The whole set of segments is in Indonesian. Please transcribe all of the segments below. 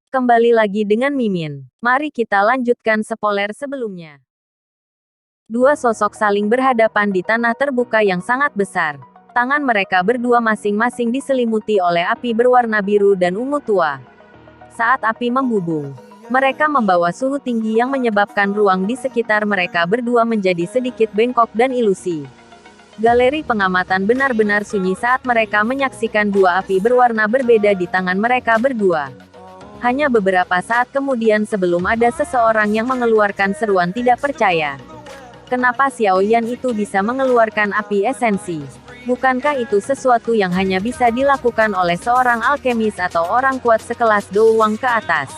Kembali lagi dengan Mimin. Mari kita lanjutkan spoiler sebelumnya. Dua sosok saling berhadapan di tanah terbuka yang sangat besar. Tangan mereka berdua masing-masing diselimuti oleh api berwarna biru dan ungu tua. Saat api membubung, mereka membawa suhu tinggi yang menyebabkan ruang di sekitar mereka berdua menjadi sedikit bengkok dan ilusi. Galeri pengamatan benar-benar sunyi saat mereka menyaksikan dua api berwarna berbeda di tangan mereka berdua. Hanya beberapa saat kemudian sebelum ada seseorang yang mengeluarkan seruan tidak percaya. Kenapa Xiao Yan itu bisa mengeluarkan api esensi? Bukankah itu sesuatu yang hanya bisa dilakukan oleh seorang alkemis atau orang kuat sekelas Dou Wang ke atas?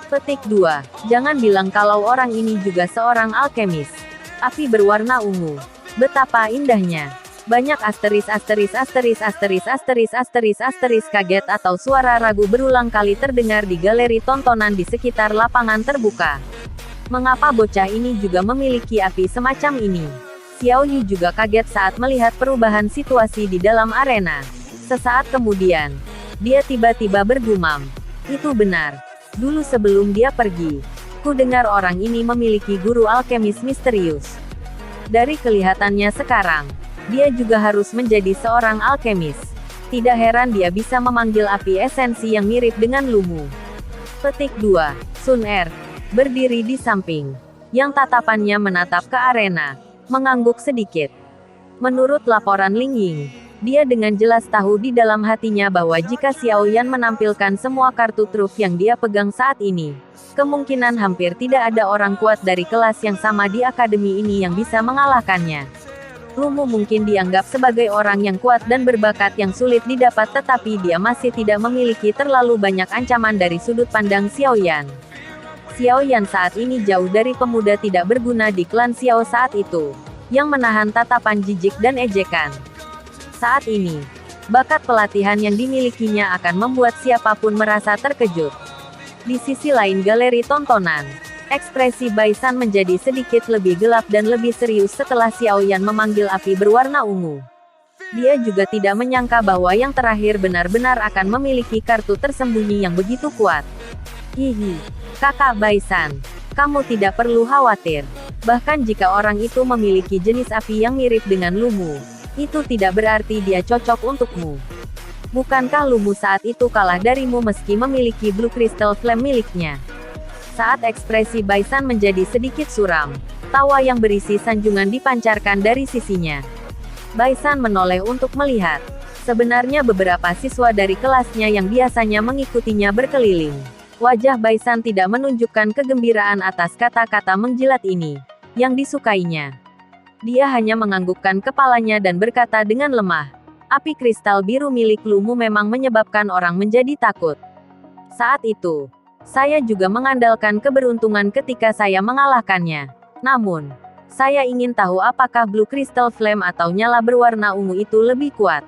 Petik 2. Jangan bilang kalau orang ini juga seorang alkemis. Api berwarna ungu. Betapa indahnya. Banyak asteris kaget atau suara ragu berulang kali terdengar di galeri tontonan di sekitar lapangan terbuka. Mengapa bocah ini juga memiliki api semacam ini? Xiao Yu juga kaget saat melihat perubahan situasi di dalam arena. Sesaat kemudian, dia tiba-tiba bergumam. Itu benar. Dulu sebelum dia pergi, ku dengar orang ini memiliki guru alkemis misterius. Dari kelihatannya sekarang, dia juga harus menjadi seorang alkemis. Tidak heran dia bisa memanggil api esensi yang mirip dengan Lumu. Petik 2. Sun Er, berdiri di samping, yang tatapannya menatap ke arena, mengangguk sedikit. Menurut laporan Ling Ying, dia dengan jelas tahu di dalam hatinya bahwa jika Xiao Yan menampilkan semua kartu truf yang dia pegang saat ini, kemungkinan hampir tidak ada orang kuat dari kelas yang sama di akademi ini yang bisa mengalahkannya. Lumu mungkin dianggap sebagai orang yang kuat dan berbakat yang sulit didapat, tetapi dia masih tidak memiliki terlalu banyak ancaman dari sudut pandang Xiao Yan. Xiao Yan saat ini jauh dari pemuda tidak berguna di klan Xiao saat itu, yang menahan tatapan jijik dan ejekan. Saat ini, bakat pelatihan yang dimilikinya akan membuat siapapun merasa terkejut. Di sisi lain galeri tontonan, ekspresi Baisan menjadi sedikit lebih gelap dan lebih serius setelah Xiao Yan memanggil api berwarna ungu. Dia juga tidak menyangka bahwa yang terakhir benar-benar akan memiliki kartu tersembunyi yang begitu kuat. Hihi, Kakak Baisan, kamu tidak perlu khawatir. Bahkan jika orang itu memiliki jenis api yang mirip dengan Lumu, itu tidak berarti dia cocok untukmu. Bukankah Lumu saat itu kalah darimu meski memiliki Blue Crystal Flame miliknya? Saat ekspresi Baisan menjadi sedikit suram, tawa yang berisi sanjungan dipancarkan dari sisinya. Baisan menoleh untuk melihat. Sebenarnya beberapa siswa dari kelasnya yang biasanya mengikutinya berkeliling. Wajah Baisan tidak menunjukkan kegembiraan atas kata-kata menjilat ini, yang disukainya. Dia hanya menganggukkan kepalanya dan berkata dengan lemah, api kristal biru milik Lumu memang menyebabkan orang menjadi takut. Saat itu, saya juga mengandalkan keberuntungan ketika saya mengalahkannya. Namun, saya ingin tahu apakah Blue Crystal Flame atau nyala berwarna ungu itu lebih kuat.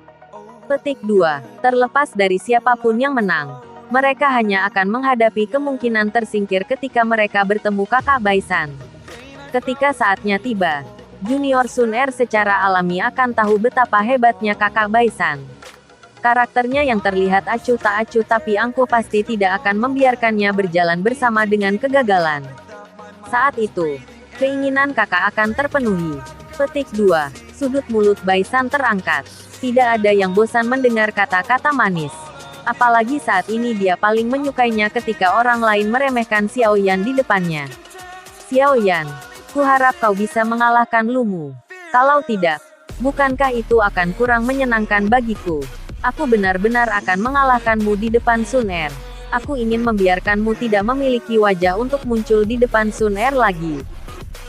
Petik 2. Terlepas dari siapapun yang menang, mereka hanya akan menghadapi kemungkinan tersingkir ketika mereka bertemu Kakak Baisan. Ketika saatnya tiba, Junior Sun Er secara alami akan tahu betapa hebatnya Kakak Baisan. Karakternya yang terlihat acuh tak acuh tapi angkuh pasti tidak akan membiarkannya berjalan bersama dengan kegagalan. Saat itu, keinginan kakak akan terpenuhi. Petik 2. Sudut mulut Baisan terangkat. Tidak ada yang bosan mendengar kata-kata manis. Apalagi saat ini dia paling menyukainya ketika orang lain meremehkan Xiao Yan di depannya. Xiao Yan, kuharap kau bisa mengalahkan Lumu. Kalau tidak, bukankah itu akan kurang menyenangkan bagiku? Aku benar-benar akan mengalahkanmu di depan Sun Er. Aku ingin membiarkanmu tidak memiliki wajah untuk muncul di depan Sun Er lagi.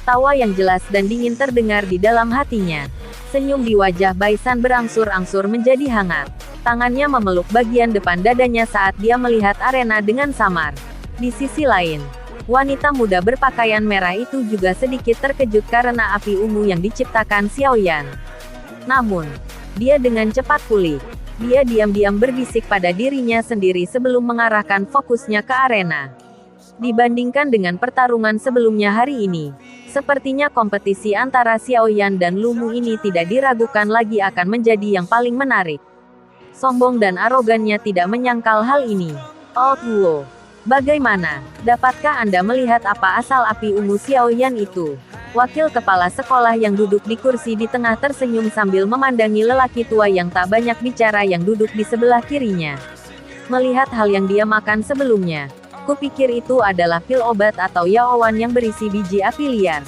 Tawa yang jelas dan dingin terdengar di dalam hatinya. Senyum di wajah Baisan berangsur-angsur menjadi hangat. Tangannya memeluk bagian depan dadanya saat dia melihat arena dengan samar. Di sisi lain, wanita muda berpakaian merah itu juga sedikit terkejut karena api ungu yang diciptakan Xiao Yan. Namun, dia dengan cepat pulih. Dia diam-diam berbisik pada dirinya sendiri sebelum mengarahkan fokusnya ke arena. Dibandingkan dengan pertarungan sebelumnya hari ini, sepertinya kompetisi antara Xiao Yan dan Lumu ini tidak diragukan lagi akan menjadi yang paling menarik. Sombong dan arogannya tidak menyangkal hal ini. Old Wu, Bagaimana? Dapatkah Anda melihat apa asal api ungu Xiaoyan itu? Wakil kepala sekolah yang duduk di kursi di tengah tersenyum sambil memandangi lelaki tua yang tak banyak bicara yang duduk di sebelah kirinya. Melihat hal yang dia makan sebelumnya, kupikir itu adalah pil obat atau yaowan yang berisi biji api liar.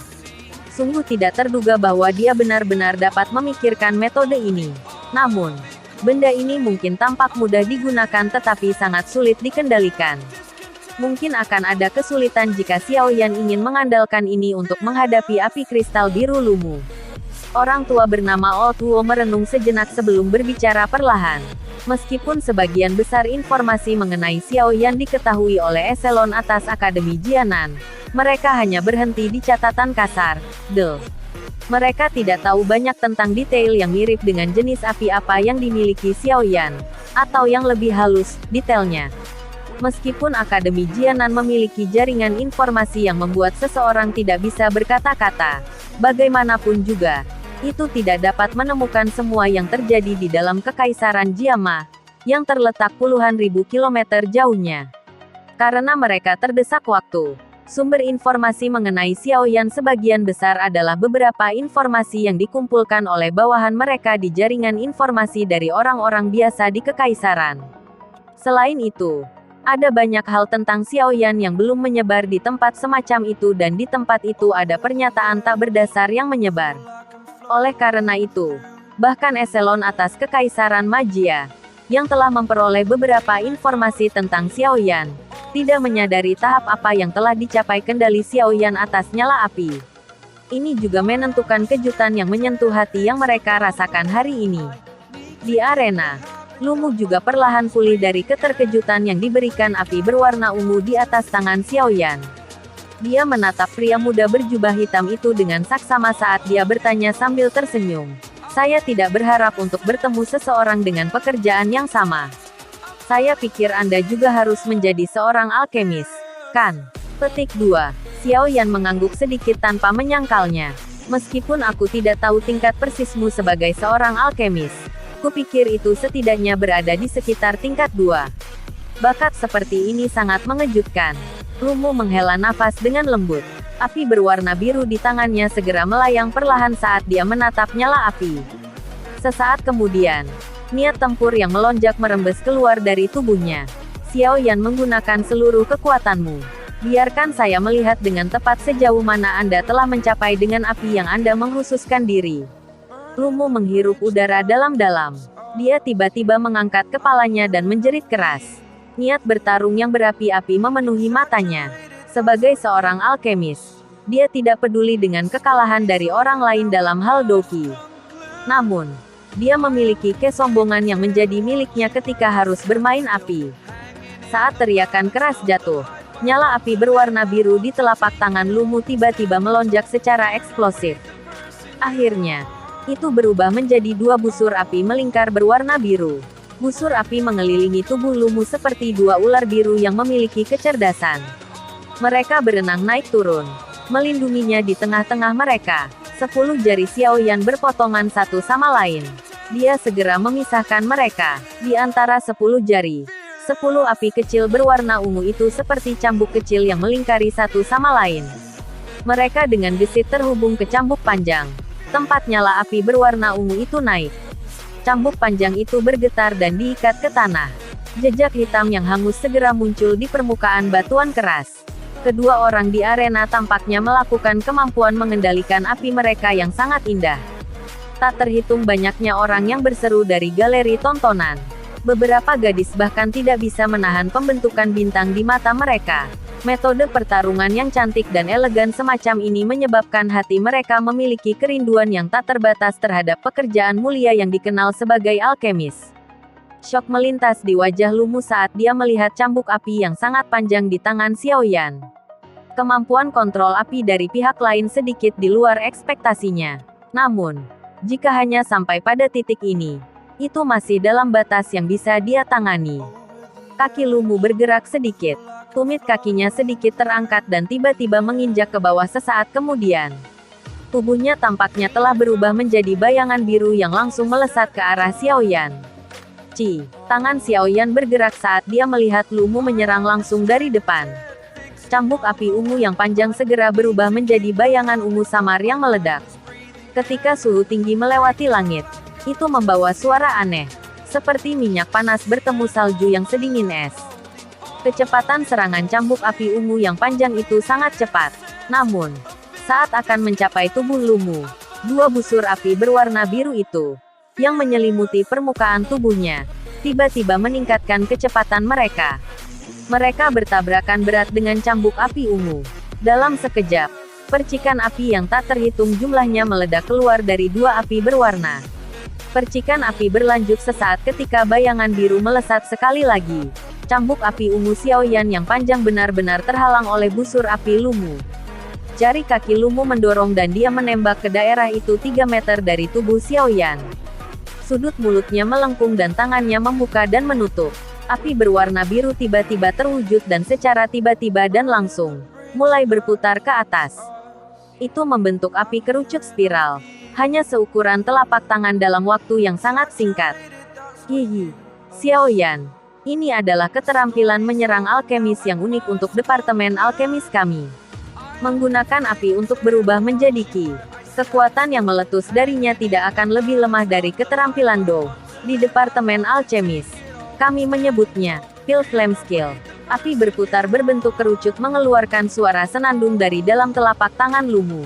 Sungguh tidak terduga bahwa dia benar-benar dapat memikirkan metode ini. Namun, benda ini mungkin tampak mudah digunakan tetapi sangat sulit dikendalikan. Mungkin akan ada kesulitan jika Xiaoyan ingin mengandalkan ini untuk menghadapi api kristal biru Lumu. Orang tua bernama Otuo merenung sejenak sebelum berbicara perlahan. Meskipun sebagian besar informasi mengenai Xiaoyan diketahui oleh eselon atas Akademi Jianan, mereka hanya berhenti di catatan kasar. Mereka tidak tahu banyak tentang detail yang mirip dengan jenis api apa yang dimiliki Xiaoyan, atau yang lebih halus, detailnya. Meskipun Akademi Jianan memiliki jaringan informasi yang membuat seseorang tidak bisa berkata-kata, bagaimanapun juga, itu tidak dapat menemukan semua yang terjadi di dalam Kekaisaran Jiama, yang terletak puluhan ribu kilometer jauhnya. Karena mereka terdesak waktu, sumber informasi mengenai Xiaoyan sebagian besar adalah beberapa informasi yang dikumpulkan oleh bawahan mereka di jaringan informasi dari orang-orang biasa di Kekaisaran. Selain itu, ada banyak hal tentang Xiaoyan yang belum menyebar di tempat semacam itu dan di tempat itu ada pernyataan tak berdasar yang menyebar. Oleh karena itu, bahkan eselon atas Kekaisaran Magia, yang telah memperoleh beberapa informasi tentang Xiaoyan, tidak menyadari tahap apa yang telah dicapai kendali Xiaoyan atas nyala api. Ini juga menentukan kejutan yang menyentuh hati yang mereka rasakan hari ini. Di arena, Lumu juga perlahan pulih dari keterkejutan yang diberikan api berwarna ungu di atas tangan Xiaoyan. Dia menatap pria muda berjubah hitam itu dengan saksama saat dia bertanya sambil tersenyum. Saya tidak berharap untuk bertemu seseorang dengan pekerjaan yang sama. Saya pikir Anda juga harus menjadi seorang alkemis, kan? Petik 2. Xiaoyan mengangguk sedikit tanpa menyangkalnya. Meskipun aku tidak tahu tingkat persismu sebagai seorang alkemis, kupikir itu setidaknya berada di sekitar tingkat 2. Bakat seperti ini sangat mengejutkan. Lumu menghela nafas dengan lembut. Api berwarna biru di tangannya segera melayang perlahan saat dia menatap nyala api. Sesaat kemudian, niat tempur yang melonjak merembes keluar dari tubuhnya. Xiaoyan menggunakan seluruh kekuatanmu. Biarkan saya melihat dengan tepat sejauh mana Anda telah mencapai dengan api yang Anda menghususkan diri. Lumu menghirup udara dalam-dalam. Dia tiba-tiba mengangkat kepalanya dan menjerit keras. Niat bertarung yang berapi-api memenuhi matanya. Sebagai seorang alkemis, dia tidak peduli dengan kekalahan dari orang lain dalam hal doki. Namun, dia memiliki kesombongan yang menjadi miliknya ketika harus bermain api. Saat teriakan keras jatuh, nyala api berwarna biru di telapak tangan Lumu tiba-tiba melonjak secara eksplosif. Akhirnya, itu berubah menjadi dua busur api melingkar berwarna biru. Busur api mengelilingi tubuh Lumu seperti dua ular biru yang memiliki kecerdasan. Mereka berenang naik turun, melindunginya di tengah-tengah mereka. 10 jari Xiaoyan berpotongan satu sama lain. Dia segera memisahkan mereka. Di antara 10 jari, 10 api kecil berwarna ungu itu seperti cambuk kecil yang melingkari satu sama lain. Mereka dengan gesit terhubung ke cambuk panjang. Tempat nyala api berwarna ungu itu naik. Cambuk panjang itu bergetar dan diikat ke tanah. Jejak hitam yang hangus segera muncul di permukaan batuan keras. Kedua orang di arena tampaknya melakukan kemampuan mengendalikan api mereka yang sangat indah. Tak terhitung banyaknya orang yang berseru dari galeri tontonan. Beberapa gadis bahkan tidak bisa menahan pembentukan bintang di mata mereka. Metode pertarungan yang cantik dan elegan semacam ini menyebabkan hati mereka memiliki kerinduan yang tak terbatas terhadap pekerjaan mulia yang dikenal sebagai alkemis. Syok melintas di wajah Lumu saat dia melihat cambuk api yang sangat panjang di tangan Xiaoyan. Kemampuan kontrol api dari pihak lain sedikit di luar ekspektasinya. Namun, jika hanya sampai pada titik ini, itu masih dalam batas yang bisa dia tangani. Kaki Lumu bergerak sedikit. Tumit kakinya sedikit terangkat dan tiba-tiba menginjak ke bawah sesaat kemudian. Tubuhnya tampaknya telah berubah menjadi bayangan biru yang langsung melesat ke arah Xiaoyan. Tangan Xiaoyan bergerak saat dia melihat Lumu menyerang langsung dari depan. Cambuk api ungu yang panjang segera berubah menjadi bayangan ungu samar yang meledak. Ketika suhu tinggi melewati langit, itu membawa suara aneh, seperti minyak panas bertemu salju yang sedingin es. Kecepatan serangan cambuk api ungu yang panjang itu sangat cepat. Namun, saat akan mencapai tubuh Lumu, dua busur api berwarna biru itu, yang menyelimuti permukaan tubuhnya, tiba-tiba meningkatkan kecepatan mereka. Mereka bertabrakan berat dengan cambuk api ungu. Dalam sekejap, percikan api yang tak terhitung jumlahnya meledak keluar dari dua api berwarna. Percikan api berlanjut sesaat ketika bayangan biru melesat sekali lagi. Cambuk api ungu Xiaoyan yang panjang benar-benar terhalang oleh busur api Lumu. Jari kaki Lumu mendorong dan dia menembak ke daerah itu 3 meter dari tubuh Xiaoyan. Sudut mulutnya melengkung dan tangannya membuka dan menutup. Api berwarna biru tiba-tiba terwujud dan secara tiba-tiba dan langsung mulai berputar ke atas. Itu membentuk api kerucut spiral, hanya seukuran telapak tangan dalam waktu yang sangat singkat. Hihi, Xiaoyan, ini adalah keterampilan menyerang alkemis yang unik untuk Departemen Alkemis kami. Menggunakan api untuk berubah menjadi Qi. Kekuatan yang meletus darinya tidak akan lebih lemah dari keterampilan Do. Di Departemen Alkemis, kami menyebutnya Pil Flame Skill. Api berputar berbentuk kerucut mengeluarkan suara senandung dari dalam telapak tangan Lumu.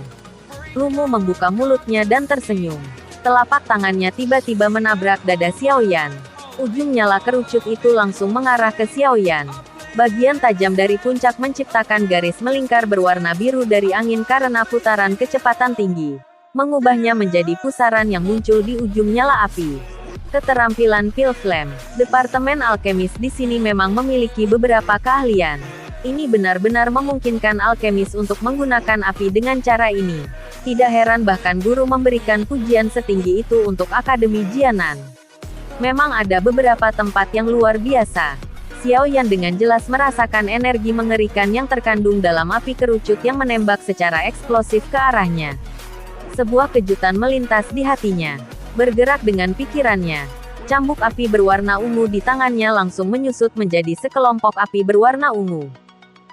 Lumu membuka mulutnya dan tersenyum. Telapak tangannya tiba-tiba menabrak dada Xiaoyan. Ujung nyala kerucut itu langsung mengarah ke Xiaoyan. Bagian tajam dari puncak menciptakan garis melingkar berwarna biru dari angin karena putaran kecepatan tinggi, mengubahnya menjadi pusaran yang muncul di ujung nyala api. Keterampilan Pil Flame. Departemen Alkemis di sini memang memiliki beberapa keahlian. Ini benar-benar memungkinkan alkemis untuk menggunakan api dengan cara ini. Tidak heran bahkan guru memberikan pujian setinggi itu untuk Akademi Jianan. Memang ada beberapa tempat yang luar biasa. Xiaoyan dengan jelas merasakan energi mengerikan yang terkandung dalam api kerucut yang menembak secara eksplosif ke arahnya. Sebuah kejutan melintas di hatinya. Bergerak dengan pikirannya. Cambuk api berwarna ungu di tangannya langsung menyusut menjadi sekelompok api berwarna ungu.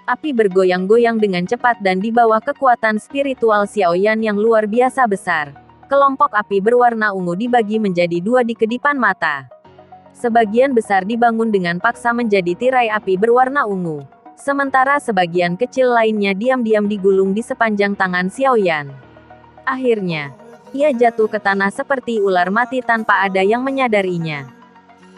Api bergoyang-goyang dengan cepat dan di bawah kekuatan spiritual Xiaoyan yang luar biasa besar. Kelompok api berwarna ungu dibagi menjadi 2 di kedipan mata. Sebagian besar dibangun dengan paksa menjadi tirai api berwarna ungu. Sementara sebagian kecil lainnya diam-diam digulung di sepanjang tangan Xiaoyan. Akhirnya, ia jatuh ke tanah seperti ular mati tanpa ada yang menyadarinya.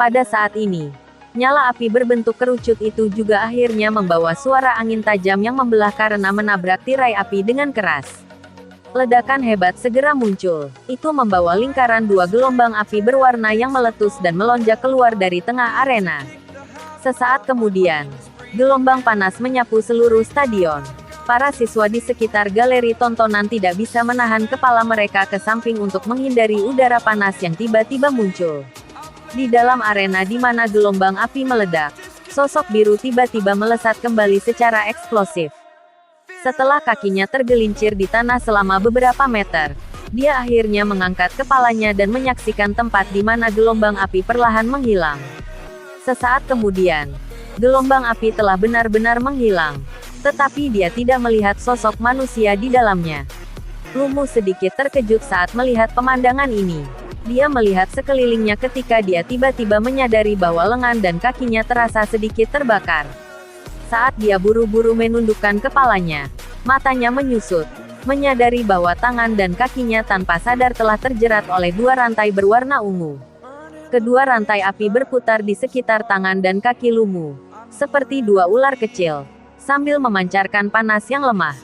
Pada saat ini, nyala api berbentuk kerucut itu juga akhirnya membawa suara angin tajam yang membelah karena menabrak tirai api dengan keras. Ledakan hebat segera muncul. Itu membawa lingkaran 2 gelombang api berwarna yang meletus dan melonjak keluar dari tengah arena. Sesaat kemudian, gelombang panas menyapu seluruh stadion. Para siswa di sekitar galeri tontonan tidak bisa menahan kepala mereka ke samping untuk menghindari udara panas yang tiba-tiba muncul. Di dalam arena di mana gelombang api meledak, sosok biru tiba-tiba melesat kembali secara eksplosif. Setelah kakinya tergelincir di tanah selama beberapa meter, dia akhirnya mengangkat kepalanya dan menyaksikan tempat di mana gelombang api perlahan menghilang. Sesaat kemudian, gelombang api telah benar-benar menghilang, tetapi dia tidak melihat sosok manusia di dalamnya. Lumu sedikit terkejut saat melihat pemandangan ini. Dia melihat sekelilingnya ketika dia tiba-tiba menyadari bahwa lengan dan kakinya terasa sedikit terbakar. Saat dia buru-buru menundukkan kepalanya, matanya menyusut, menyadari bahwa tangan dan kakinya tanpa sadar telah terjerat oleh 2 rantai berwarna ungu. Kedua rantai api berputar di sekitar tangan dan kaki Lumu, seperti 2 ular kecil, sambil memancarkan panas yang lemah.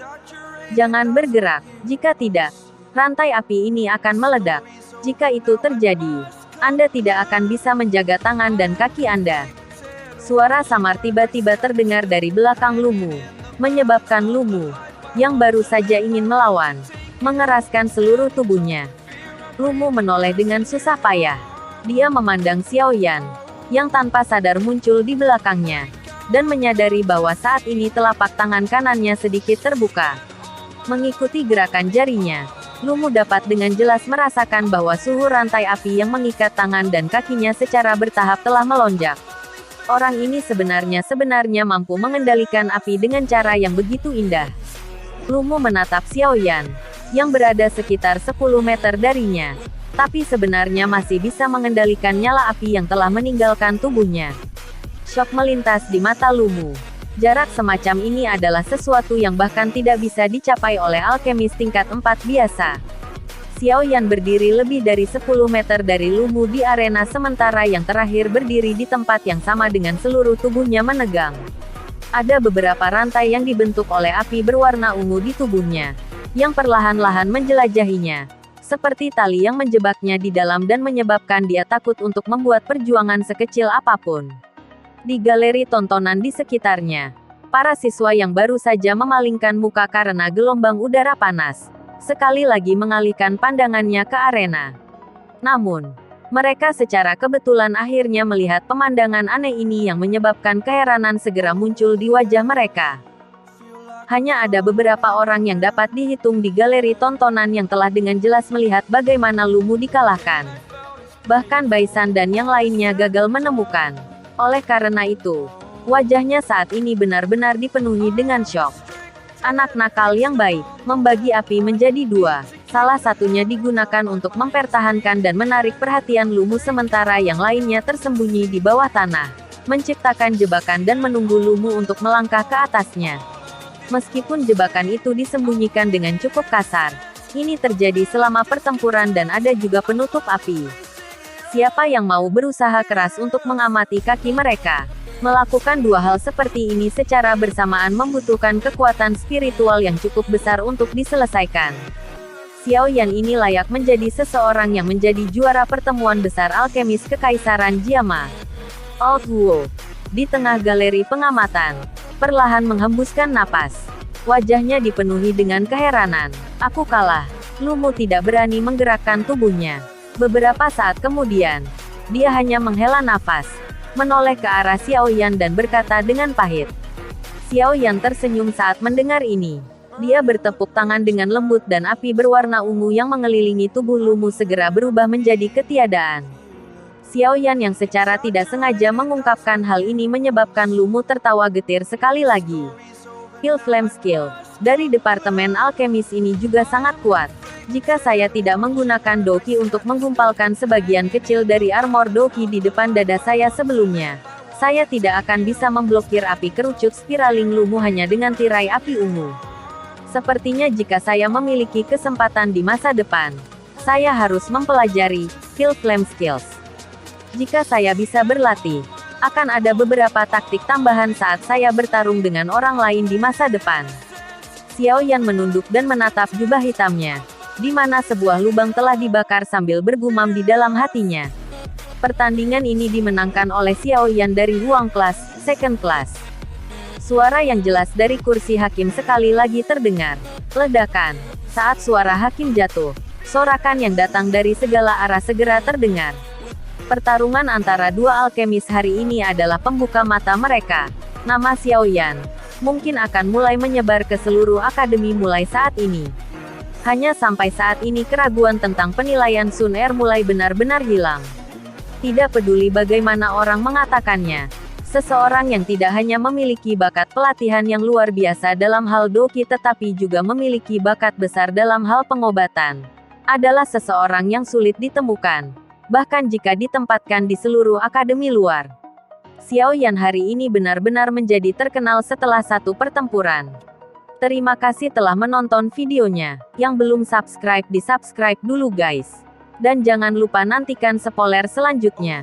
Jangan bergerak, jika tidak, rantai api ini akan meledak. Jika itu terjadi, Anda tidak akan bisa menjaga tangan dan kaki Anda. Suara samar tiba-tiba terdengar dari belakang Lumu, menyebabkan Lumu, yang baru saja ingin melawan, mengeraskan seluruh tubuhnya. Lumu menoleh dengan susah payah. Dia memandang Xiaoyan, yang tanpa sadar muncul di belakangnya, dan menyadari bahwa saat ini telapak tangan kanannya sedikit terbuka. Mengikuti gerakan jarinya, Lumu dapat dengan jelas merasakan bahwa suhu rantai api yang mengikat tangan dan kakinya secara bertahap telah melonjak. Orang ini sebenarnya mampu mengendalikan api dengan cara yang begitu indah. Lumu menatap Xiaoyan, yang berada sekitar 10 meter darinya, tapi sebenarnya masih bisa mengendalikan nyala api yang telah meninggalkan tubuhnya. Syok melintas di mata Lumu. Jarak semacam ini adalah sesuatu yang bahkan tidak bisa dicapai oleh alkemis tingkat 4 biasa. Xiaoyan berdiri lebih dari 10 meter dari Lumu di arena sementara yang terakhir berdiri di tempat yang sama dengan seluruh tubuhnya menegang. Ada beberapa rantai yang dibentuk oleh api berwarna ungu di tubuhnya, yang perlahan-lahan menjelajahinya. Seperti tali yang menjebaknya di dalam dan menyebabkan dia takut untuk membuat perjuangan sekecil apapun. Di galeri tontonan di sekitarnya, para siswa yang baru saja memalingkan muka karena gelombang udara panas, sekali lagi mengalihkan pandangannya ke arena. Namun, mereka secara kebetulan akhirnya melihat pemandangan aneh ini yang menyebabkan keheranan segera muncul di wajah mereka. Hanya ada beberapa orang yang dapat dihitung di galeri tontonan yang telah dengan jelas melihat bagaimana Lumu dikalahkan. Bahkan Baisan dan yang lainnya gagal menemukan. Oleh karena itu, wajahnya saat ini benar-benar dipenuhi dengan syok. Anak nakal yang baik, membagi api menjadi dua. Salah satunya digunakan untuk mempertahankan dan menarik perhatian Lumu sementara yang lainnya tersembunyi di bawah tanah, menciptakan jebakan dan menunggu Lumu untuk melangkah ke atasnya. Meskipun jebakan itu disembunyikan dengan cukup kasar, ini terjadi selama pertempuran dan ada juga penutup api. Siapa yang mau berusaha keras untuk mengamati kaki mereka? Melakukan dua hal seperti ini secara bersamaan membutuhkan kekuatan spiritual yang cukup besar untuk diselesaikan. Xiaoyan ini layak menjadi seseorang yang menjadi juara pertemuan besar alkemis Kekaisaran Jiama. Old Wu, di tengah galeri pengamatan, perlahan menghembuskan napas. Wajahnya dipenuhi dengan keheranan. Aku kalah. Lumu tidak berani menggerakkan tubuhnya. Beberapa saat kemudian, dia hanya menghela nafas, menoleh ke arah Xiaoyan dan berkata dengan pahit. Xiaoyan tersenyum saat mendengar ini. Dia bertepuk tangan dengan lembut dan api berwarna ungu yang mengelilingi tubuh Lumu segera berubah menjadi ketiadaan. Xiaoyan yang secara tidak sengaja mengungkapkan hal ini menyebabkan Lumu tertawa getir sekali lagi. Pil Flame Skill dari Departemen Alkemis ini juga sangat kuat. Jika saya tidak menggunakan Doki untuk menggumpalkan sebagian kecil dari armor Doki di depan dada saya sebelumnya, saya tidak akan bisa memblokir api kerucut spiraling Lumu hanya dengan tirai api ungu. Sepertinya jika saya memiliki kesempatan di masa depan, saya harus mempelajari Pil Flame Skills. Jika saya bisa berlatih, akan ada beberapa taktik tambahan saat saya bertarung dengan orang lain di masa depan. Xiaoyan menunduk dan menatap jubah hitamnya, di mana sebuah lubang telah dibakar sambil bergumam di dalam hatinya. Pertandingan ini dimenangkan oleh Xiaoyan dari ruang kelas, second class. Suara yang jelas dari kursi hakim sekali lagi terdengar. Ledakan. Saat suara hakim jatuh, sorakan yang datang dari segala arah segera terdengar. Pertarungan antara dua alkemis hari ini adalah pembuka mata mereka. Nama Xiaoyan mungkin akan mulai menyebar ke seluruh akademi mulai saat ini. Hanya sampai saat ini keraguan tentang penilaian Sun Er mulai benar-benar hilang. Tidak peduli bagaimana orang mengatakannya, seseorang yang tidak hanya memiliki bakat pelatihan yang luar biasa dalam hal Doki tetapi juga memiliki bakat besar dalam hal pengobatan, adalah seseorang yang sulit ditemukan, bahkan jika ditempatkan di seluruh akademi luar. Xiaoyan hari ini benar-benar menjadi terkenal setelah satu pertempuran. Terima kasih telah menonton videonya. Yang belum subscribe di subscribe dulu guys. Dan jangan lupa nantikan spoiler selanjutnya.